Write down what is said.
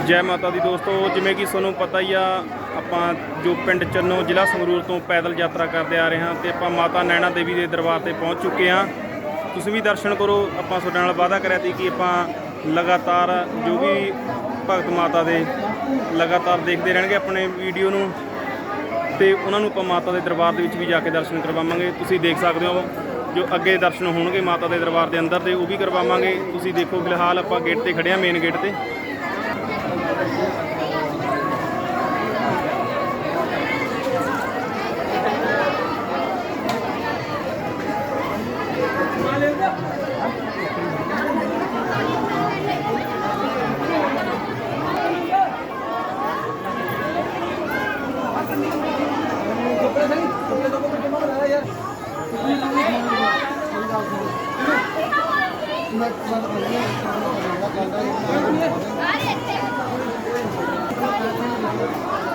ਜੈ ਮਾਤਾ ਦੀ ਦੋਸਤੋ, ਜਿਵੇਂ ਕਿ ਤੁਹਾਨੂੰ ਪਤਾ ਹੀ ਆ, ਆਪਾਂ ਜੋ ਪਿੰਡ ਚੰਨੋ ਜ਼ਿਲ੍ਹਾ ਸੰਗਰੂਰ ਤੋਂ ਪੈਦਲ ਯਾਤਰਾ ਕਰਦੇ ਆ ਰਹੇ ਹਾਂ ਤੇ ਆਪਾਂ ਮਾਤਾ ਨੈਣਾ ਦੇਵੀ ਦੇ ਦਰਬਾਰ ਤੇ ਪਹੁੰਚ ਚੁੱਕੇ ਹਾਂ। ਤੁਸੀਂ ਵੀ ਦਰਸ਼ਨ ਕਰੋ। ਆਪਾਂ ਤੁਹਾਡੇ ਨਾਲ ਵਾਅਦਾ ਕਰਿਆ ਸੀ ਕਿ ਆਪਾਂ ਲਗਾਤਾਰ ਜੋ ਵੀ ਭਗਤ ਮਾਤਾ ਦੇ ਲਗਾਤਾਰ ਦੇਖਦੇ ਰਹਿਣਗੇ ਆਪਣੇ ਵੀਡੀਓ ਨੂੰ, ਤੇ ਉਹਨਾਂ ਨੂੰ ਆਪਾਂ ਮਾਤਾ ਦੇ ਦਰਬਾਰ ਦੇ ਵਿੱਚ ਵੀ ਜਾ ਕੇ ਦਰਸ਼ਨ ਕਰਵਾਵਾਂਗੇ। ਤੁਸੀਂ ਦੇਖ ਸਕਦੇ ਹੋ ਜੋ ਅੱਗੇ ਦਰਸ਼ਨ ਹੋਣਗੇ ਮਾਤਾ ਦੇ ਦਰਬਾਰ ਦੇ ਅੰਦਰ ਦੇ, ਉਹ ਵੀ ਕਰਵਾਵਾਂਗੇ। ਤੁਸੀਂ ਦੇਖੋ, ਫਿਲਹਾਲ ਆਪਾਂ ਗੇਟ ਤੇ ਖੜੇ ਹਾਂ, ਮੇਨ ਗੇਟ ਤੇ।